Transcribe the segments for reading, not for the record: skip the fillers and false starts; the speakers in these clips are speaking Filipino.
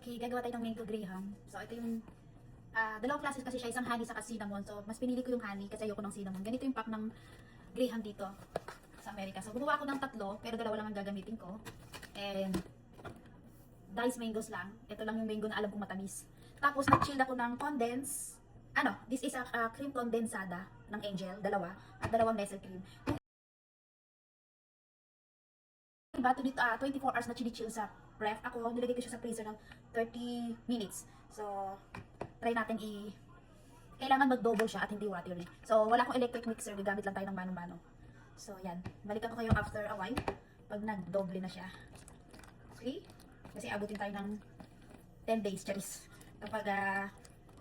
Okay, gagawa tayo ng mango graham. So, ito yung dalawang classes kasi siya, isang honey sa cinnamon. So, mas pinili ko yung honey kasi ayoko ng cinnamon. Ganito yung pack ng graham dito sa Amerika. So, gumawa ako ng tatlo, pero dalawa lang ang gagamitin ko. And, diced mangoes lang. Ito lang yung mango na alam kong matamis. Tapos, nag-chill ako ng condense. This is a cream condensada ng Angel, dalawa. At dalawang Nestle cream. Iba, 24 hours na chini-chill sa ref. Ako, nilagay ko siya sa freezer ng 30 minutes. So, try natin kailangan mag-double siya at hindi watery. So, wala akong electric mixer, gagamit lang tayo ng mano-mano. So, yan. Balikan ko kayo after a while, pag nag-double na siya. Okay? Kasi abutin tayo ng 10 days, charis. Kapag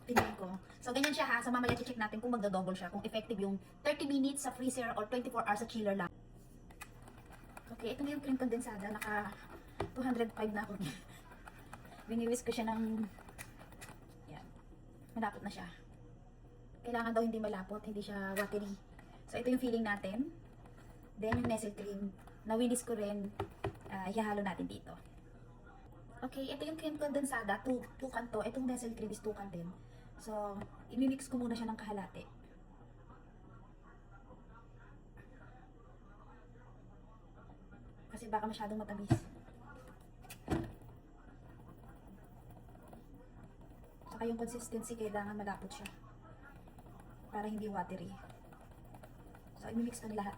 tingin ko. So, ganyan siya ha. So, mamaya check natin kung magda-double siya. Kung effective yung 30 minutes sa freezer or 24 hours sa chiller lang. Okay, ito na yung cream condensada. Naka 205 na ako. Biniwis ko siya ng yan. Malapot na siya. Kailangan daw hindi malapot, hindi siya watery. So, ito yung feeling natin. Then, yung Nestle cream. Nawinis ko rin. Ihahalo natin dito. Okay, ito yung cream condensada. 2 kanto. Itong Nestle cream is 2 kan din. So, imimix ko muna siya ng kahalati. Kasi baka masyadong matamis. Saka yung consistency, kailangan malapot siya. Para hindi watery. So, imimix ko na lahat.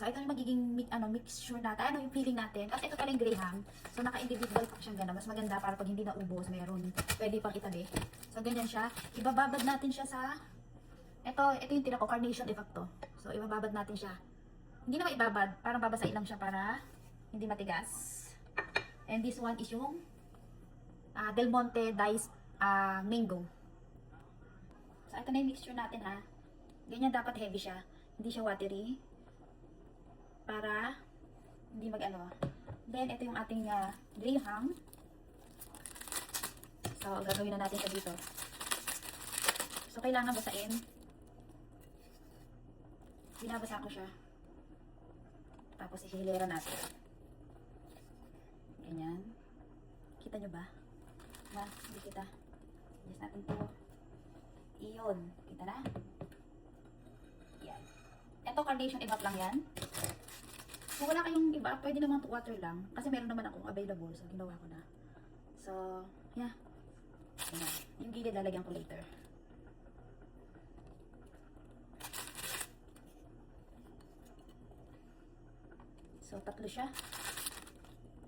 So, ito yung magiging mixture natin. Yung feeling natin. Tapos ito pala yung graham. So, naka-individual pa siyang gano'n. Mas maganda para pag hindi naubos, meron. Pwede pang itabi. So, ganyan siya. Ibababad natin siya sa ito yung tinako, carnation effect to. So, ibababad natin siya. Hindi naman ibabad. Parang babasain lang siya para hindi matigas. And this one is yung Del Monte diced mango. So, ito na yung mixture natin ha. Ganyan dapat heavy siya. Hindi siya watery. Para hindi mag-ano. Then, ito yung ating graham. So, gagawin na natin siya dito. So, kailangan basain. Binabasa ko siya. Tapos, ihilera natin. Ganyan. Kita nyo ba? Hindi kita. Yes natin to. Iyon. Kita na? Yan. Ito, carnation evap lang yan. Kung wala kayong iba, pwede naman water lang. Kasi meron naman akong available. So, ginawa ko na. So, yeah. Ayan. Yung gilid lalagyan ko later. So, tatlo siya.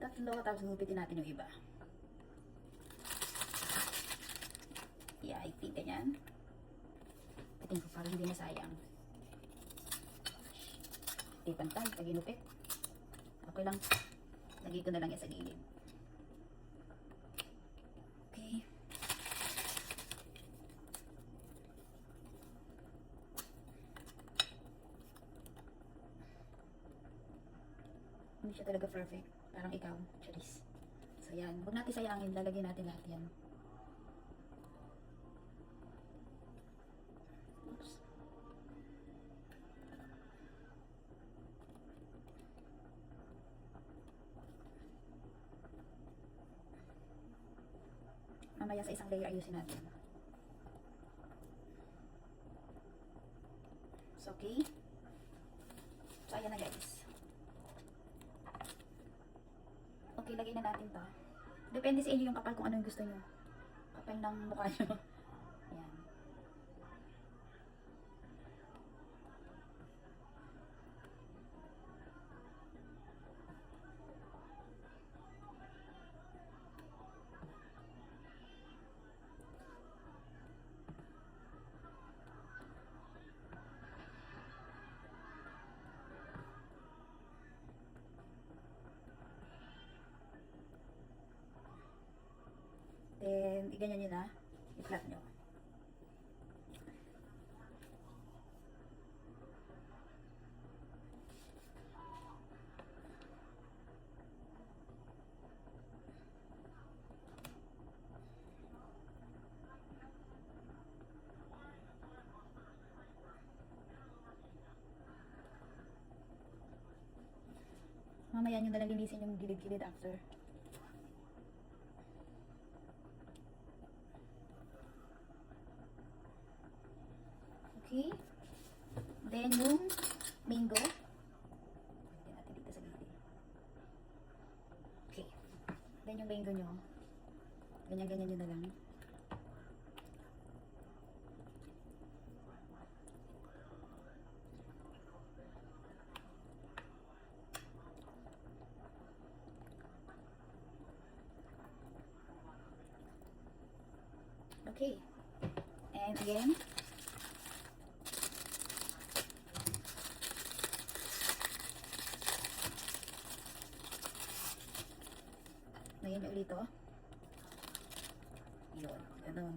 Tatlo, tapos hupitin natin yung iba. Yeah, I think ganyan. Pitin ko para hindi masayang. Hindi pantay, pag inupit. Okay lang. Lagay ko na lang yan sa gilid. Okay. Hindi siya talaga perfect. Parang ikaw, charis. So yan. Huwag natin sayangin. Lalagyan natin lahat yan. Oops. Mamaya sa isang layer ayusin natin. So, okay. So, ayan na guys. Okay, lagay na natin to. Depende sa inyo yung kapal kung ano yung gusto nyo. Kapal ng mukha nyo. Ayan. Then, iganyan nyo na. I-flat nyo. mamaya nyo nalang linisin yung gilid-gilid after. Okay. Then yung mango. Lagyan natin dito sa gilid. Okay. Then yung mango nyo. Ganyan-ganyan nyo na lang. Okay. And again. Ngayon ulit ito. Yun. Ganun.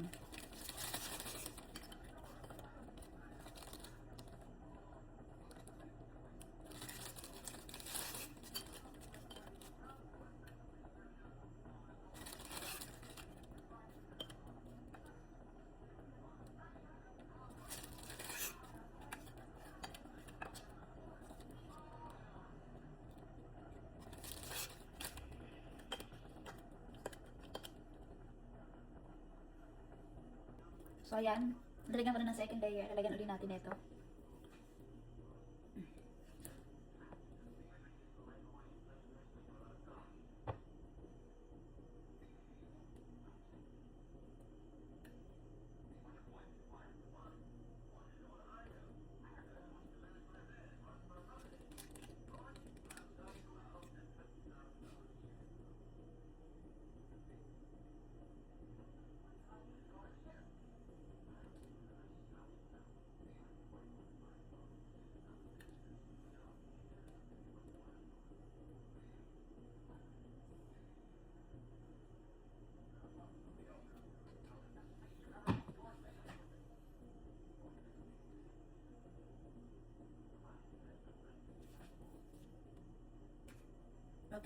So, ayan. Lalagyan ko na ng second layer. Lalagyan ulit natin ito.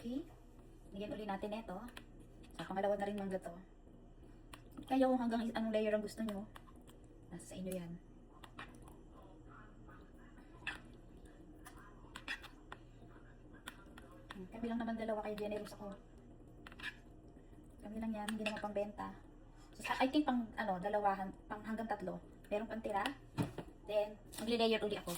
Okay. Lagyan ulit natin ito. So, pangalawa na rin mangga to. Kayo, hanggang anong layer ang gusto nyo. Nasa sa inyo yan. Kami lang naman dalawa, kay generous ako. Kami lang yan, hindi naman pambenta. So, I think pang dalawahan, pang hanggang 3. Meron pang tira. Then, magli-layer uli ako.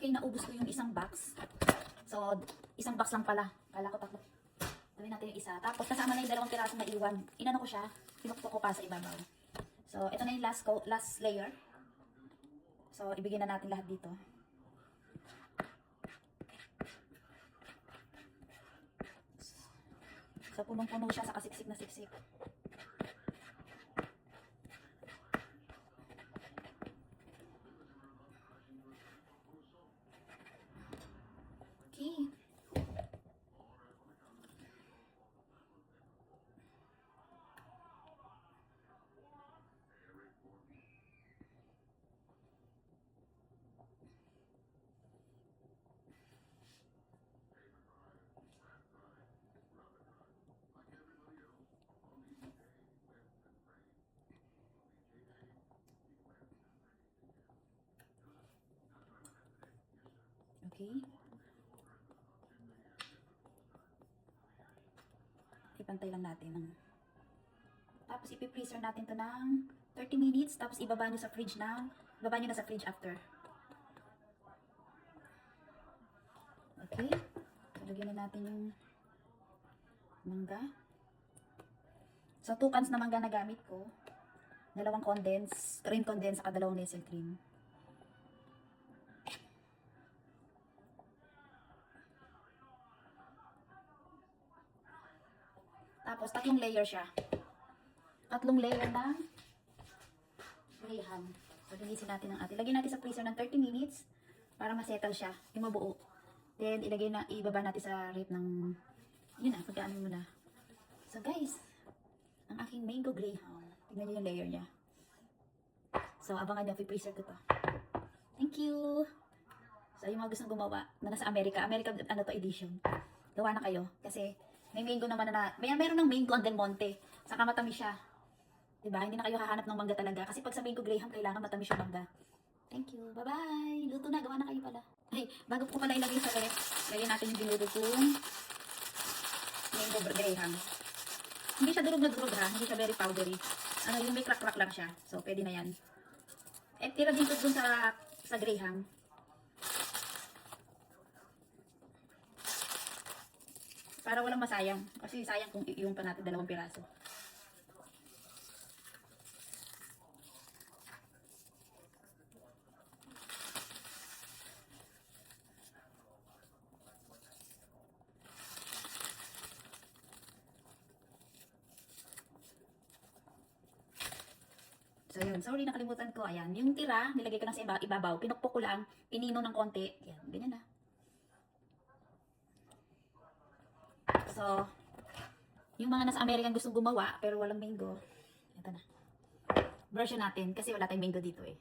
Okay, naubos ko yung isang box. So, isang box lang pala. Kala ko 3. Gawin natin yung isa. Tapos, kasama na yung 2 pirasong naiwan. Inano ko siya. Pinukpok ko pa sa ibabaw. So, ito na yung last layer. So, ibigay na natin lahat dito. So, punong-puno siya sa kasiksik na siksik. Okay. Okay. Ipantay lang natin. Tapos ipi-freezer natin to ng 30 minutes. Tapos ibaba nyo sa fridge ibaba nyo na sa fridge after. Okay. Lagyan na natin yung mangga. So 2 cans na mangga na gamit ko. 2 cream condense, saka 2 Nestle cream. Tapos, 3 layer siya. 3 layer ng graham. So, linisin natin ang atin. Lagyan natin sa freezer ng 30 minutes para ma-settle siya, yung mabuo. Then, ibaba natin sa rep ng, yun na, pagkaan mo na. So, guys, ang aking mango graham. Tignan nyo yung layer niya. So, abangan nyo, freezer ko to. Thank you! So, yung mga gustong gumawa na nasa America to edition. Gawa na kayo. Kasi, May mango naman meron ng mango ang Del Monte. Saka matamis siya. Diba? Hindi na kayo hahanap ng mangga talaga. Kasi pag sa mango Graham, kailangan matamis yung mangga. Thank you. Bye-bye. Luto na. Gawa na kayo pala. Ay, bago ko pala ilagay sa ref, lagyan natin yung binudo kong mango Graham. Hindi siya durog na durog ha. Hindi siya very powdery. Yung may crack-crack lang siya. So, pwede na yan. Eh, tira din ito dun sa Graham. Para walang masayang. Kasi sayang kung iyon pa natin 2 piraso. So yun, sorry nakalimutan ko. Ayan, yung tira, nilagay ko lang sa ibabaw. Pinukpok ko lang, pinino ng konti. Ayan, ganyan na. So, yung mga nasa American gustong gumawa, pero walang mango. Ito na. Version natin, kasi wala tayong mango dito eh.